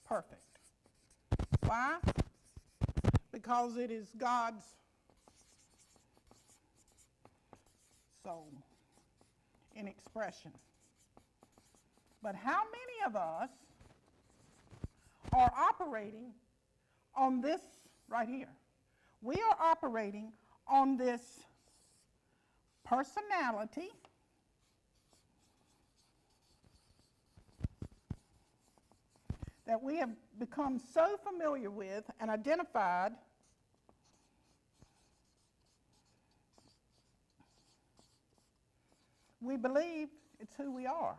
perfect. Why? Because it is God's soul in expression. But how many of us are operating on this right here? We are operating on this personality that we have become so familiar with and identified we believe it's who we are.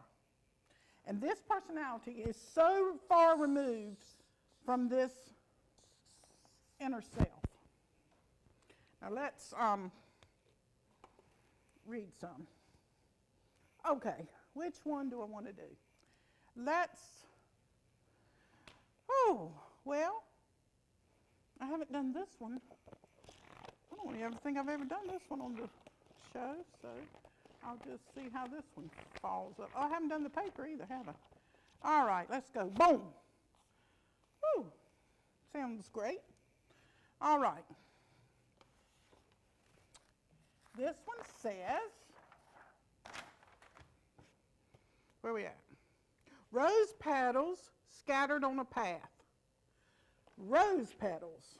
And this personality is so far removed from this inner self. Now let's read some. Okay, which one do I want to do? Well, I haven't done this one. I don't ever think I've ever done this one on the show, so I'll just see how this one falls up. Oh, I haven't done the paper either, have I? All right, let's go. Boom. Woo. Sounds great. All right. This one says, where are we at? Rose petals scattered on a path. Rose petals.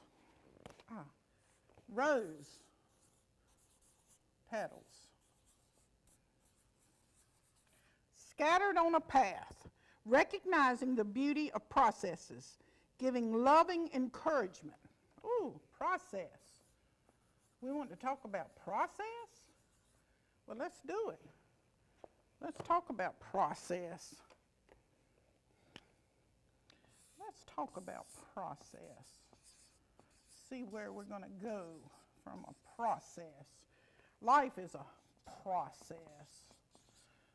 Rose petals. Scattered on a path, recognizing the beauty of processes, giving loving encouragement. Ooh, process. We want to talk about process? Well, let's do it. Let's talk about process. Let's talk about process. See where we're going to go from a process. Life is a process.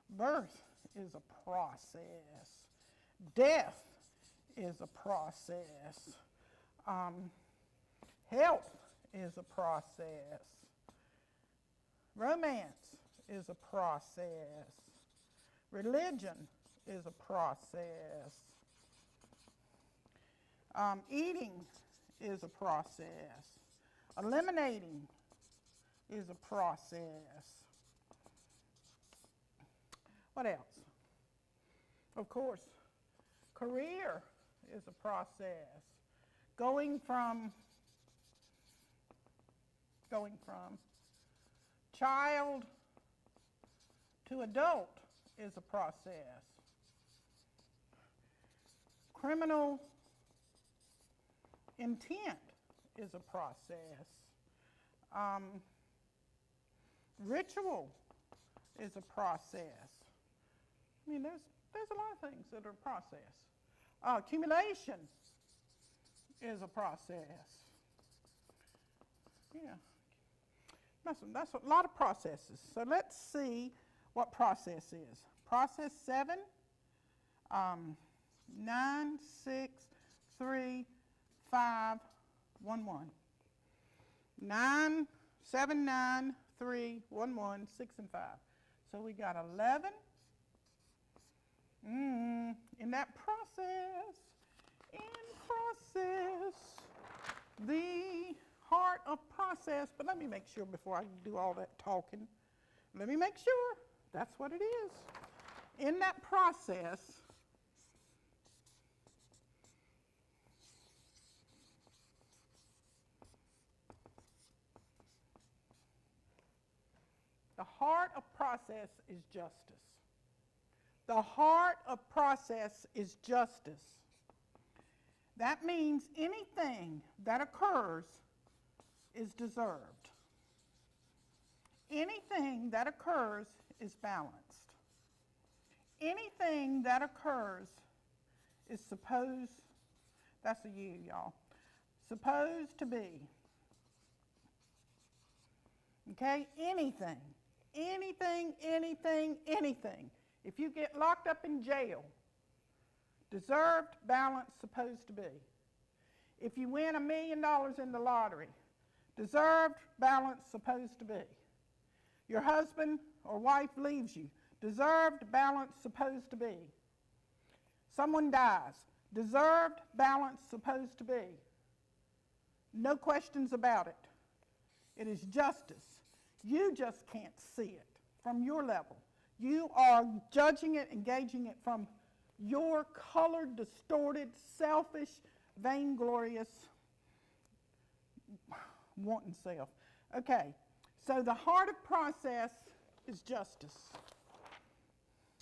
Birth is a process. Death is a process. Health is a process. Romance is a process. Religion is a process. Eating is a process. Eliminating is a process. What else? Of course, career is a process. Going from child to adult is a process. Criminal intent is a process. Ritual is a process. I mean, there's a lot of things that are a process. Accumulation is a process. Yeah, that's a lot of processes. So let's see what process is. Process 7, 9, 6, 3, 5, 1, 1. 9, 7, 9, 3, 1, 1, 6, and 5. So we got 11. In that process, the heart of process, but let me make sure before I do all that talking, let me make sure that's what it is. In that process, the heart of process is justice. The heart of process is justice. That means anything that occurs is deserved. Anything that occurs is balanced. Anything that occurs is supposed, that's a you, y'all, supposed to be. Okay? Anything. If you get locked up in jail, deserved, balanced, supposed to be. If you win $1 million in the lottery, deserved, balanced, supposed to be. Your husband or wife leaves you, deserved, balanced, supposed to be. Someone dies, Deserved, balanced, supposed to be. No questions about it. It is justice. You just can't see it from your level. You are judging it, engaging it from your colored, distorted, selfish, vainglorious, wanting self. Okay, so the heart of process is justice.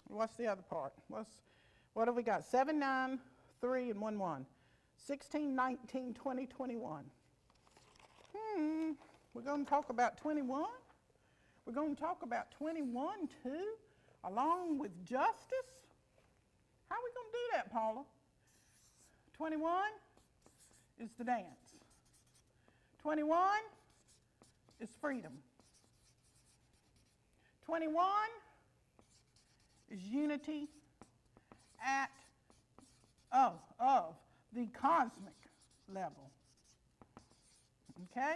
What's the other part? What have we got? 7, 9, 3, and 1, 1. 16, 19, 20, 21. We're going to talk about 21. We're going to talk about 21 too, along with justice. How are we going to do that, Paula? 21 is the dance. 21 is freedom. 21 is unity of the cosmic level. Okay?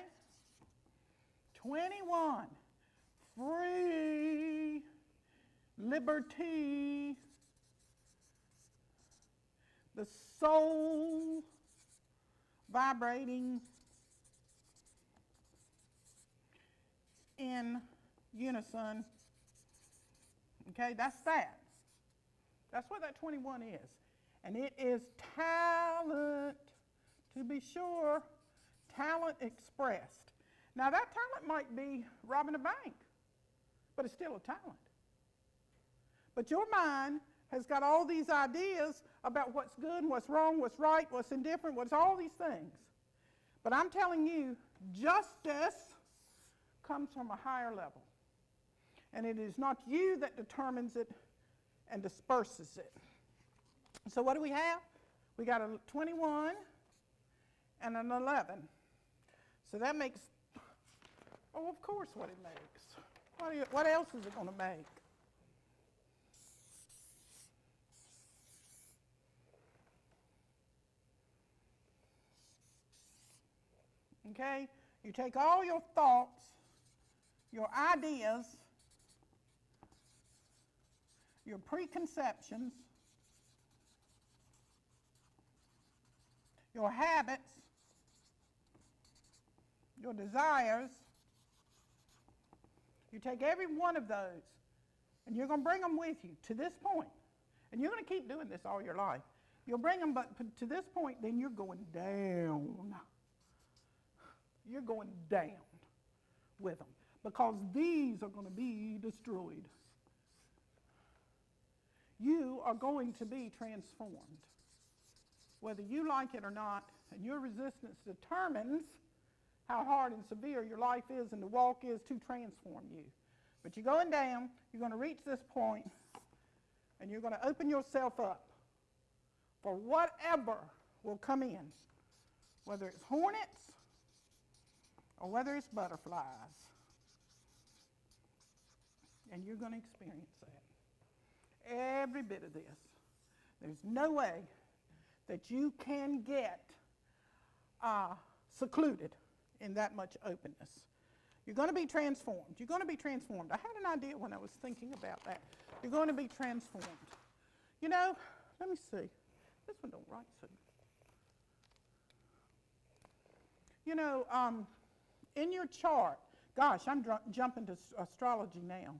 21, free, liberty, the soul vibrating in unison. Okay, that's that. That's what that 21 is. And it is talent, to be sure, talent expressed. Now that talent might be robbing a bank, but it's still a talent. But your mind has got all these ideas about what's good and what's wrong, what's right, what's indifferent, what's all these things. But I'm telling you, justice comes from a higher level. And it is not you that determines it and disperses it. So what do we have? We got a 21 and an 11. So that makes, oh, of course what it makes. What else is it going to make? Okay? You take all your thoughts, your ideas, your preconceptions, your habits, your desires. You take every one of those and you're going to bring them with you to this point. And you're going to keep doing this all your life. You'll bring them, but to this point, then you're going down. You're going down with them because these are going to be destroyed. You are going to be transformed, whether you like it or not, and your resistance determines how hard and severe your life is and the walk is to transform you. But you're going down, you're going to reach this point, and you're going to open yourself up for whatever will come in, whether it's hornets or whether it's butterflies. And you're going to experience that. Every bit of this. There's no way that you can get secluded in that much openness. You're going to be transformed. You're going to be transformed. I had an idea when I was thinking about that. You're going to be transformed. You know, let me see. This one don't write so. You know, in your chart, gosh, I'm jumping to astrology now.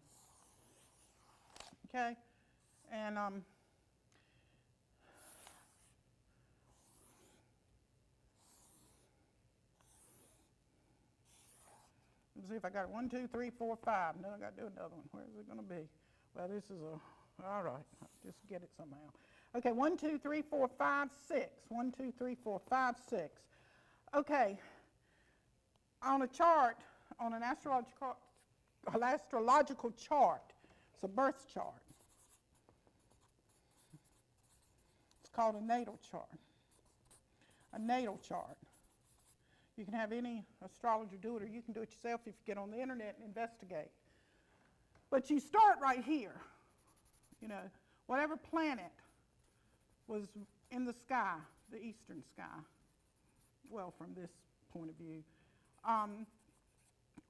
Okay? And let's see if I got it. 1, 2, 3, 4, 5. And then I got to do another one. Where is it going to be? Well, this is all right. I'll just get it somehow. Okay, 1, 2, 3, 4, 5, 6. 1, 2, 3, 4, 5, 6. Okay. On a chart, on an astrological chart, it's a birth chart. It's called a natal chart. A natal chart. You can have any astrologer do it, or you can do it yourself if you get on the internet and investigate. But you start right here. You know, whatever planet was in the sky, the eastern sky, well, from this point of view,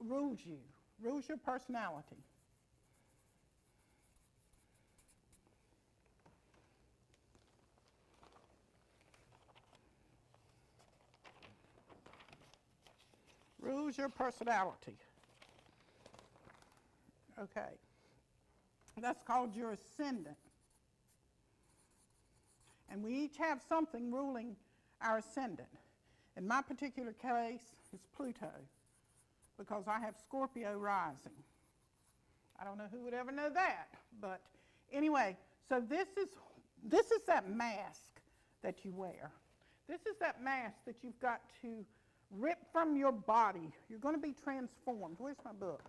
rules you, rules your personality. rules your personality. Okay. That's called your ascendant. And we each have something ruling our ascendant. In my particular case, it's Pluto, because I have Scorpio rising. I don't know who would ever know that, but anyway, so this is that mask that you wear. This is that mask that you've got to rip from your body. You're going to be transformed. Where's my book?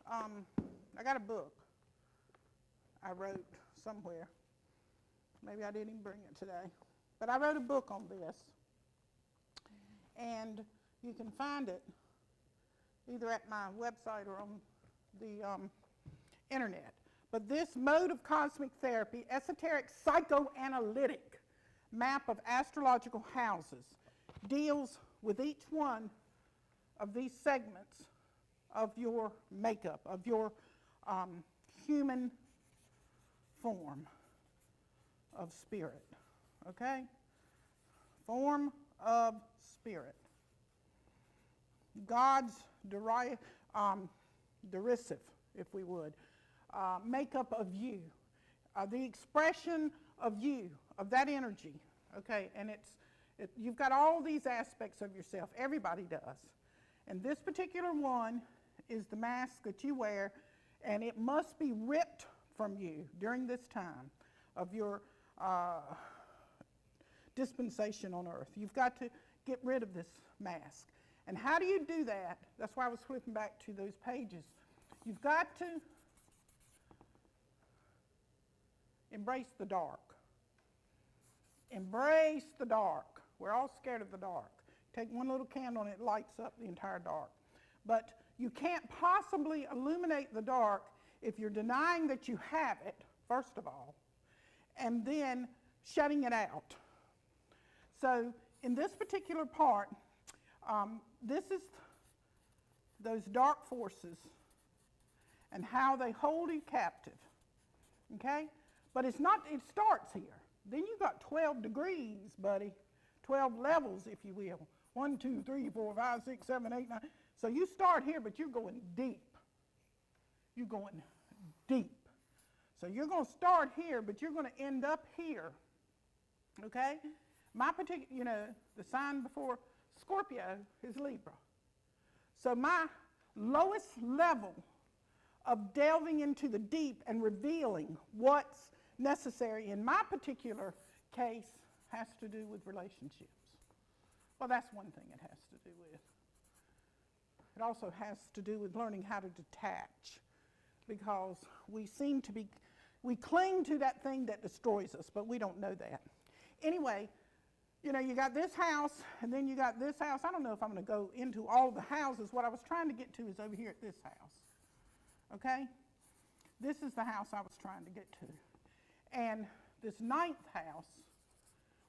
I got a book I wrote somewhere. Maybe I didn't even bring it today. But I wrote a book on this. And you can find it either at my website or on the internet. But this mode of cosmic therapy, esoteric psychoanalytic map of astrological houses, deals with each one of these segments of your makeup, of your human form of spirit, okay? Form of spirit. God's derisive, if we would, makeup of you, the expression of you, of that energy, okay? And you've got all these aspects of yourself. Everybody does. And this particular one is the mask that you wear, and it must be ripped from you during this time of your dispensation on earth. You've got to get rid of this mask. And how do you do that? That's why I was flipping back to those pages. You've got to embrace the dark. Embrace the dark. We're all scared of the dark. Take one little candle and it lights up the entire dark. But you can't possibly illuminate the dark if you're denying that you have it, first of all, and then shutting it out. So in this particular part, this is those dark forces and how they hold you captive, okay? But it's not, it starts here. Then you've got 12 degrees, buddy, 12 levels, if you will. 1, 2, 3, 4, 5, 6, 7, 8, 9. So you start here, but you're going deep. You're going deep. So you're going to start here, but you're going to end up here, okay? My particular, the sign before Scorpio is Libra. So my lowest level of delving into the deep and revealing what's necessary in my particular case has to do with relationships. Well, that's one thing it has to do with. It also has to do with learning how to detach, because we cling to that thing that destroys us, but we don't know that. Anyway, you know, you got this house, and then you got this house. I don't know if I'm going to go into all the houses. What I was trying to get to is over here at this house, okay? This is the house I was trying to get to. And this 9th house,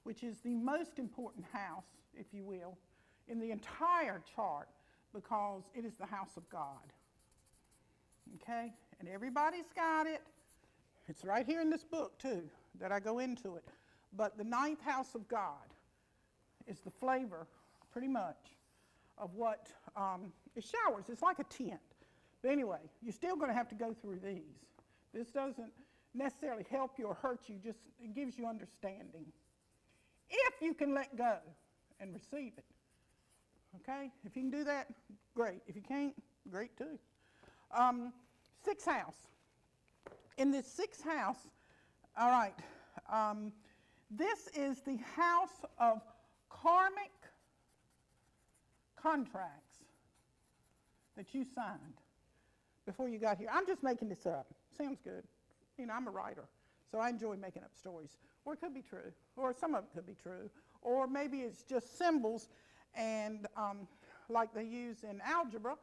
which is the most important house, if you will, in the entire chart, because it is the house of God, okay? And everybody's got it. It's right here in this book, too, that I go into it. But the 9th house of God is the flavor, pretty much, of what it showers. It's like a tent. But anyway, you're still going to have to go through these. This doesn't necessarily help you or hurt you, just it gives you understanding. If you can let go and receive it. Okay? If you can do that, great. If you can't, great too. 6th house. In this 6th house, all right, this is the house of karmic contracts that you signed before you got here. I'm just making this up. Sounds good. You know, I'm a writer, so I enjoy making up stories. Or it could be true, or some of it could be true, or maybe it's just symbols, and like they use in algebra,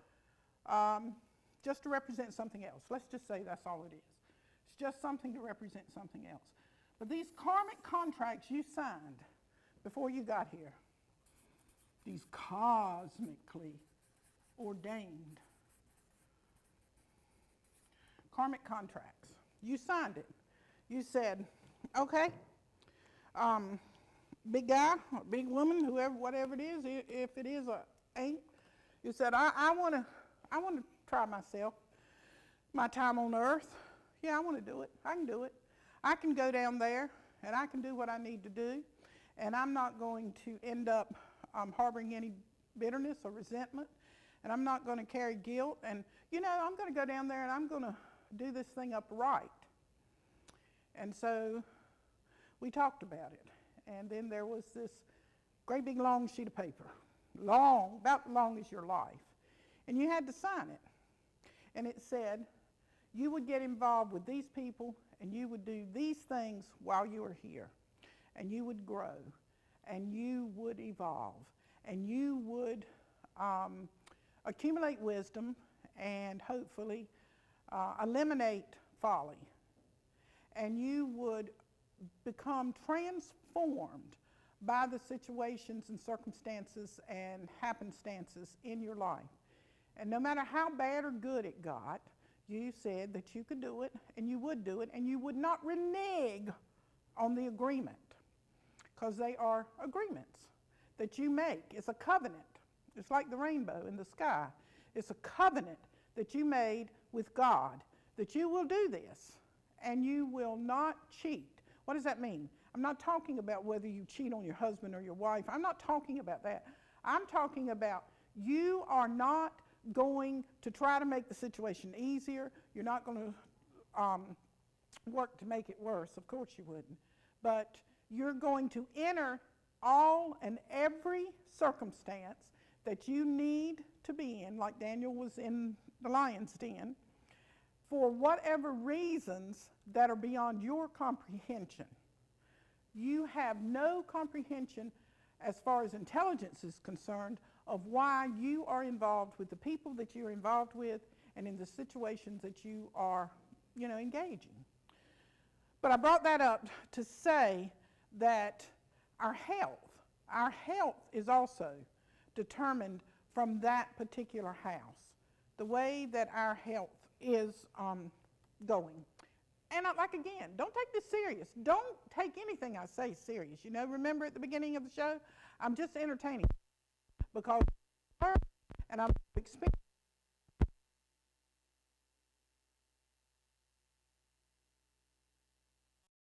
just to represent something else. Let's just say that's all it is. It's just something to represent something else. But these karmic contracts you signed before you got here, these cosmically ordained karmic contracts, you signed it. You said, okay, big guy, big woman, whoever, whatever it is, if it is a ain't, You said, I want to try myself, my time on earth. Yeah, I want to do it. I can do it. I can go down there, and I can do what I need to do, and I'm not going to end up harboring any bitterness or resentment, and I'm not going to carry guilt, and, I'm going to go down there, and I'm going to do this thing upright. And so we talked about it, and then there was this great big long sheet of paper, about as long as your life, and you had to sign it, and it said you would get involved with these people, and you would do these things while you were here, and you would grow, and you would evolve, and you would accumulate wisdom and hopefully eliminate folly, and you would become transformed by the situations and circumstances and happenstances in your life. And no matter how bad or good it got, you said that you could do it, and you would do it, and you would not renege on the agreement, because they are agreements that you make. It's a covenant. It's like the rainbow in the sky. It's a covenant that you made with God, that you will do this, and you will not cheat. What does that mean? I'm not talking about whether you cheat on your husband or your wife. I'm not talking about that. I'm talking about you are not going to try to make the situation easier. You're not going to work to make it worse. Of course you wouldn't. But you're going to enter all and every circumstance that you need to be in, like Daniel was in the lion's den, for whatever reasons that are beyond your comprehension. You have no comprehension as far as intelligence is concerned of why you are involved with the people that you're involved with and in the situations that you are, engaging. But I brought that up to say that our health is also determined from that particular house, the way that our health is going. And again, don't take this serious. Don't take anything I say serious. Remember at the beginning of the show, I'm just entertaining because and I'm experiencing